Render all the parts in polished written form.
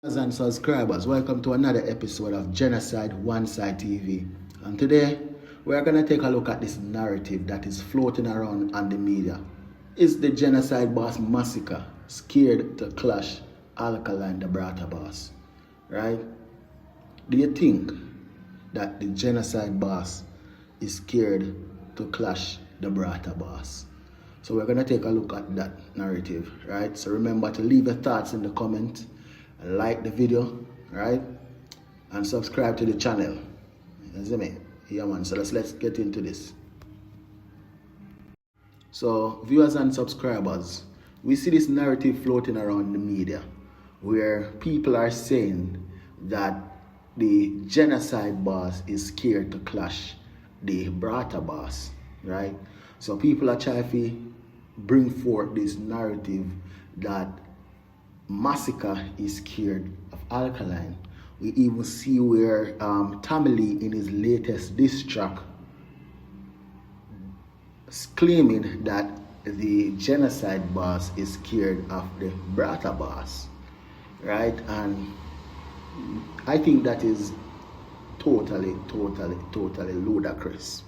And subscribers, welcome to another episode of Genocide One Side TV. And today we're going to take a look at this narrative that is floating around on the media. Is the genocide boss Masicka scared to clash Alkaline, the brata boss? Right? Do you think that the genocide boss is scared to clash the brata boss? So we're going to take a look at that narrative, right? So remember to leave your thoughts in the comment, like the video, right? And subscribe to the channel. You see me? Yeah, man. So let's get into this. So viewers and subscribers, we see this narrative floating around the media where people are saying that the genocide boss is scared to clash the brata boss, right? So people are trying to bring forth this narrative that Masicka is scared of Alkaline. We even see where Tamale in his latest diss track is claiming that the genocide boss is scared of the brata boss, right? And I think that is totally ludicrous,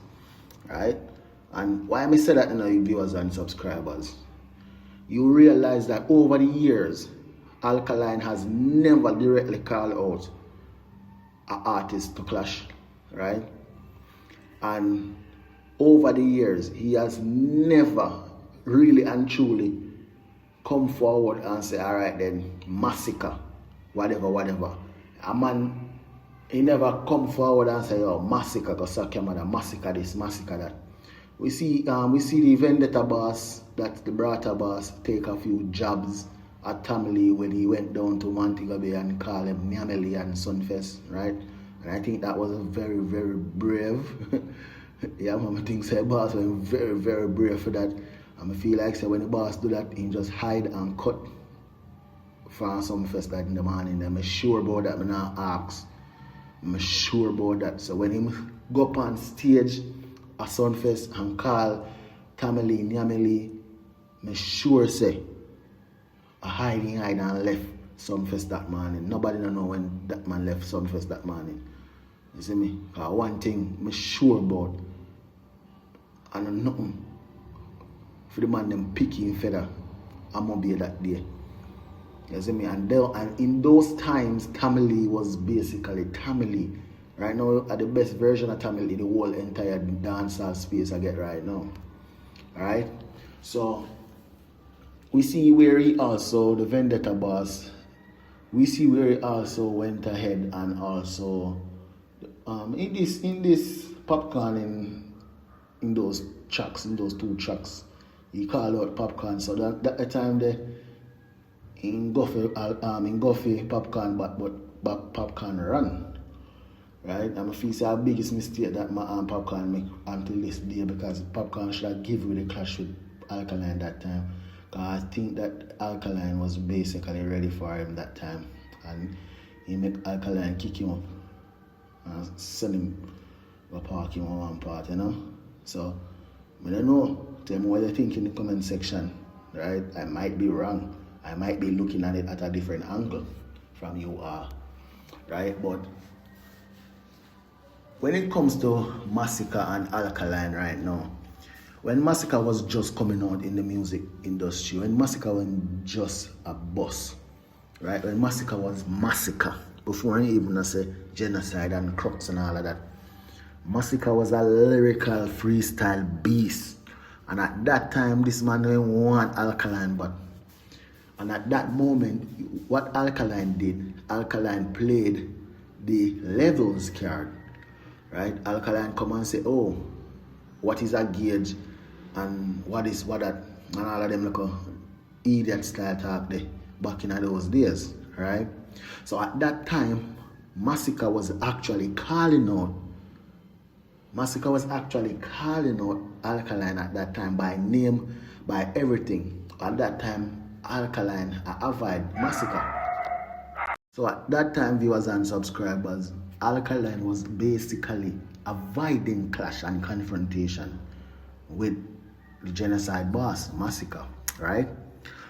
right? And why I say that, you viewers and subscribers, you realize that over the years, Alkaline has never directly called out an artist to clash, right? And over the years, he has never really and truly come forward and say, all right then, Masicka, whatever. A man, he never come forward and say, oh, Masicka, go suck your mother, Masicka this, Masicka that. We see the vendetta boss, that's the brata boss, take a few jabs at Tamale when he went down to Montego Bay and called him Nyameli and Sunfest, right? And I think that was a very brave. Yeah, I think the boss was very brave for that. And I feel like when the boss do that, he just hide and cut from Sunfest that in the morning. I'm sure about that, I'm not ask. I'm sure about that. So when he go up on stage a Sunfest and call Tamale, Nyameli, I'm sure say a hide and left Sunfest that morning. Nobody don't know when that man left Sunfest that morning. You see me? Because one thing I'm sure about, I know nothing for the man them picking feather, I'm gonna be that day. You see me? And in those times, Tamale was basically Tamale. Right now, at the best version of Tamale in the whole entire dancehall space I get right now. Alright? So we see where he also, the vendetta boss, we see where he also went ahead and also in this popcorn in those tracks, in those two tracks, he called out popcorn. So that the time there in Guffey popcorn but popcorn run. Right? I'm feel say the biggest mistake that my popcorn make until this day, because popcorn should have given the clash with Alkaline that time. Because I think that Alkaline was basically ready for him that time. And he make Alkaline kick him up and send him go park him on one part, So I don't know. Tell me what you think in the comment section. Right? I might be wrong. I might be looking at it at a different angle from you are. Right? But when it comes to Masicka and Alkaline right now, when Masicka was just coming out in the music industry, when Masicka was just a boss, right? When Masicka was Masicka, before he even say genocide and crux and all of that, Masicka was a lyrical freestyle beast. And at that time, this man didn't want Alkaline, but and at that moment, what Alkaline did, Alkaline played the levels card. Right? Alkaline come and say, oh, what is a gauge and what that, and all of them like a idiot style talk there back in those days, right? So at that time, Masicka was actually calling out Alkaline at that time by name, by everything. At that time, Alkaline avoid Masicka. So at that time, viewers and subscribers, Alkaline was basically avoiding clash and confrontation with the genocide boss, Masicka, right?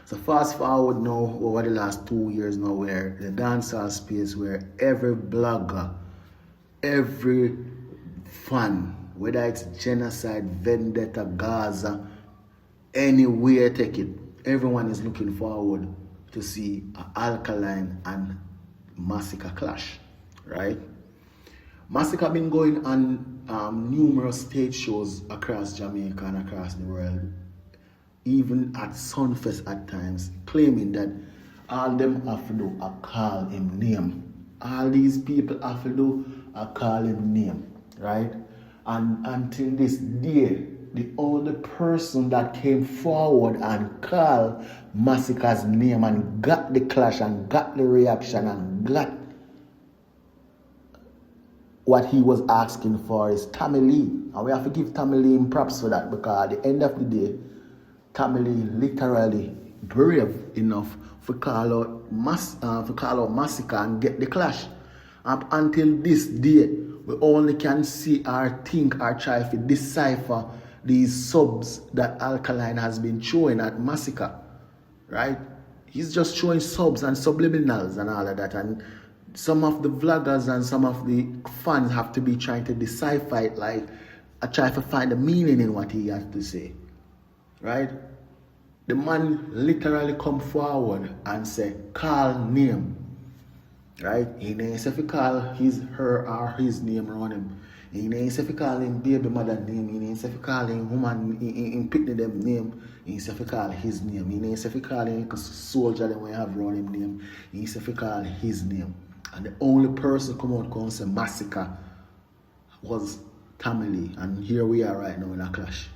So fast forward now over the last 2 years now, where the dancehall space, where every blogger, every fan, whether it's genocide, vendetta, Gaza, anywhere take it, everyone is looking forward to see Alkaline and Masicka clash, right? Masicka been going on numerous stage shows across Jamaica and across the world, even at Sunfest at times, claiming that all them have to do are call him name. All these people have to do are call him name, right? And until this day, the only person that came forward and called Masicka's name and got the clash and got the reaction and got what he was asking for is Tommy Lee. And we have to give Tommy Lee props for that, because at the end of the day, Tommy Lee literally brave enough for call out Masicka and get the clash. And until this day, we only can see or think or try to decipher these subs that Alkaline has been showing at Masicka, right? He's just showing subs and subliminals and all of that, and some of the vloggers and some of the fans have to be trying to decipher it, like I try to find the meaning in what he has to say, right? The man literally come forward and say, call name, right? He didn't say if he call his, her or his name around him. He didn't say if he call him baby mother name. He didn't say if he call him woman, in pick them name. He didn't say if he call his name. He didn't say if he call him soldier that we have around him name. He didn't say if he call his name. And the only person come out and say Massacre was Tommy Lee. And here we are right now in a clash,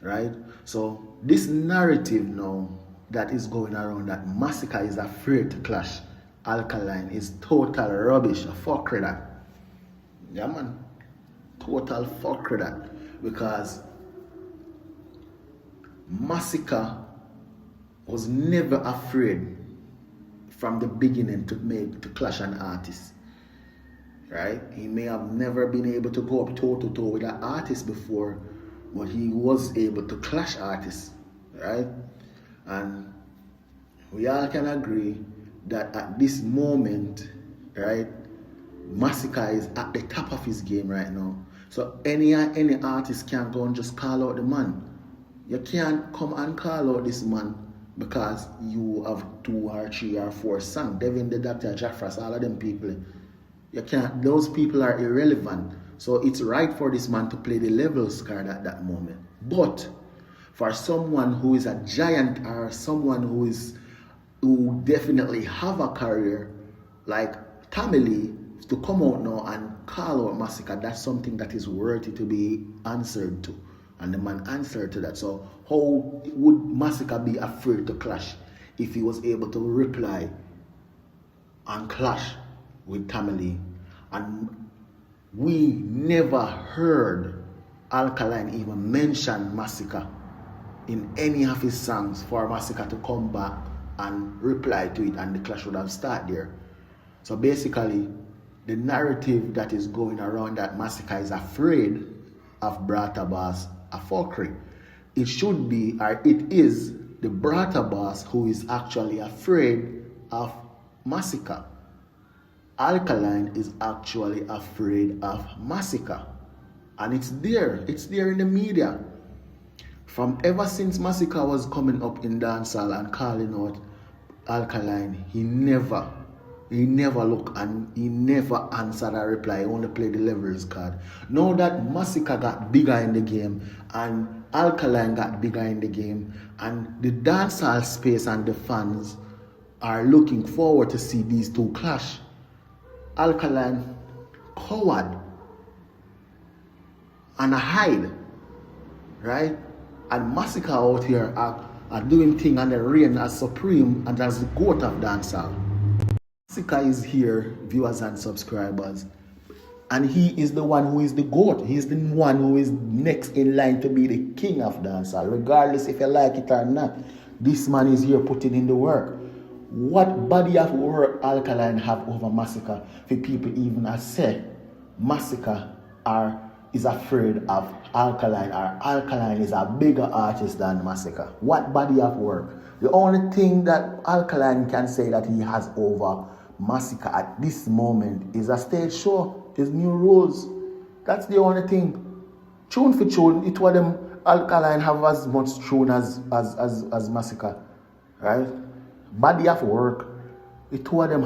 right? So this narrative now that is going around that Massacre is afraid to clash Alkaline is total rubbish, a fuckery that. Yeah man, total fuckery that. Because Massacre was never afraid from the beginning to clash an artist, right? He may have never been able to go up toe to toe with an artist before, but he was able to clash artists, right? And we all can agree that at this moment, right, Massacre is at the top of his game right now. So any artist can go and just call out the man. You can't come and call out this man because you have 2 or 3 or 4 songs. Devin the Doctor, Jaffras, all of them people. You can't, those people are irrelevant. So it's right for this man to play the levels card at that moment. But for someone who is a giant or someone who definitely have a career like Tommy Lee, to come out now and call out Massacre, that's something that is worthy to be answered to. And the man answered to that. So how would Massacre be afraid to clash if he was able to reply and clash with Tommy Lee? And we never heard Alkaline even mention Massacre in any of his songs for Massacre to come back and reply to it, and the clash would have started there. So basically, the narrative that is going around that Massacre is afraid of Brata Boss a fuckery. It should be, or it is, the Brata Boss who is actually afraid of Massacre. Alkaline is actually afraid of Massacre. And it's there in the media. From ever since Massacre was coming up in dancehall and calling out Alkaline, he never looked and he never answered a reply. He only played the levels card. Now that Massacre got bigger in the game and Alkaline got bigger in the game, and the dancehall space and the fans are looking forward to see these two clash, Alkaline coward and a hide, right? And Massacre out here are doing things and they reign as supreme and as the goat of dancehall. Masicka is here, viewers and subscribers, and he is the one who is the GOAT. He is the one who is next in line to be the king of dancehall, regardless if you like it or not. This man is here putting in the work. What body of work Alkaline have over Massacre for people even say Massacre is afraid of Alkaline, or Alkaline is a bigger artist than Massacre? What body of work? The only thing that Alkaline can say that he has over Masicka at this moment is a stage show, his new rules. That's the only thing. Tune for tune, it was them Alkaline have as much tune as Masicka, right? Body of work, the two of them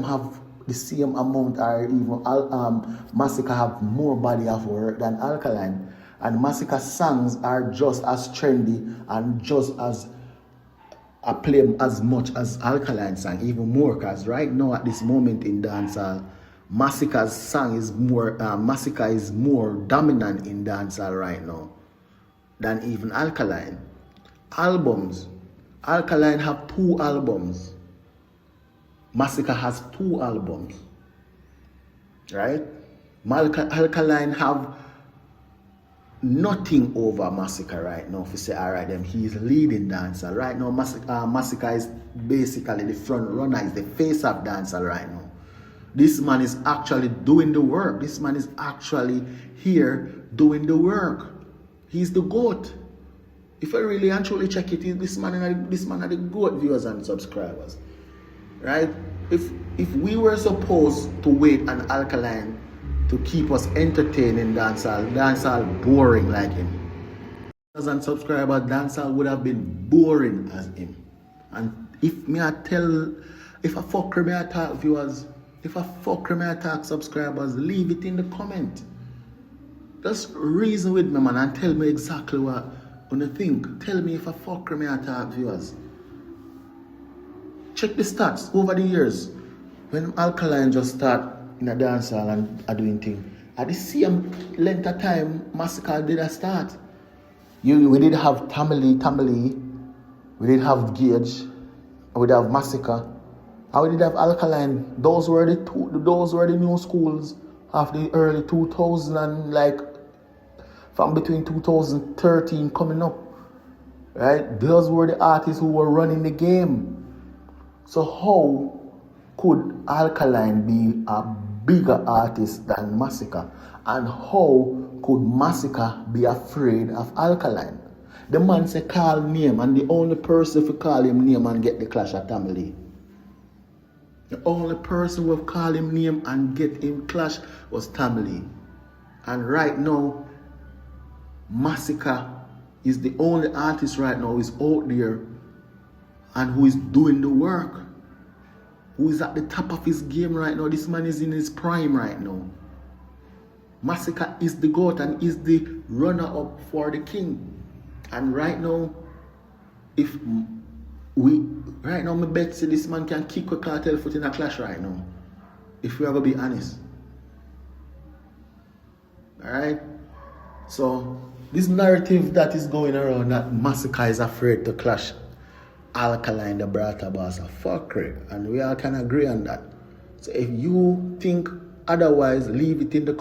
have the same amount, or even Masicka have more body of work than Alkaline. And Masicka's songs are just as trendy and just as play as much as Alkaline song, even more, because right now at this moment in dancehall, Masicka's song is more, Masicka is more dominant in dancehall right now than even Alkaline. Albums, Alkaline have 2 albums. Masicka has 2 albums, right? Alkaline have nothing over Masicka right now. If you say, all right, then he's leading dancehall right now. Masicka is basically the front runner, is the face of dancehall right now. This man is actually doing the work. This man is actually here doing the work. He's the GOAT. If I really and truly check it, this man are the GOAT viewers and subscribers. Right? If we were supposed to wait on Alkaline to keep us entertained in dancehall boring like him, and subscribers, dancehall would have been boring as him. And if I fuck me attack viewers, if I fuck me attack subscribers, leave it in the comment. Just reason with me, man, and tell me exactly what you think. Tell me if I fuck me attack viewers. Check the stats over the years. When Alkaline just start in a dancehall and doing things, at the same length of time, Massacre did a start. We did have Tamale, we did have Gage, we did have Massacre, and we did have Alkaline. Those were the new schools of the early 2000s, and like from between 2013 coming up, right? Those were the artists who were running the game. So how could Alkaline be a bigger artist than Masicka? And how could Masicka be afraid of Alkaline? The man say call name, and the only person who call him name and get the clash at Tamale. The only person who call him name and get him clash was Tamale. And right now, Masicka is the only artist right now who is out there and who is doing the work, who is at the top of his game right now. This man is in his prime right now. Masicka is the GOAT and is the runner-up for the king. And right now, me bet say this man can kick a cartel foot in a clash right now, if we are going to be honest. Alright? So, this narrative that is going around that Masicka is afraid to clash Alkaline, the brata boss, a fuckery, and we all can agree on that. So if you think otherwise, leave it in the comments.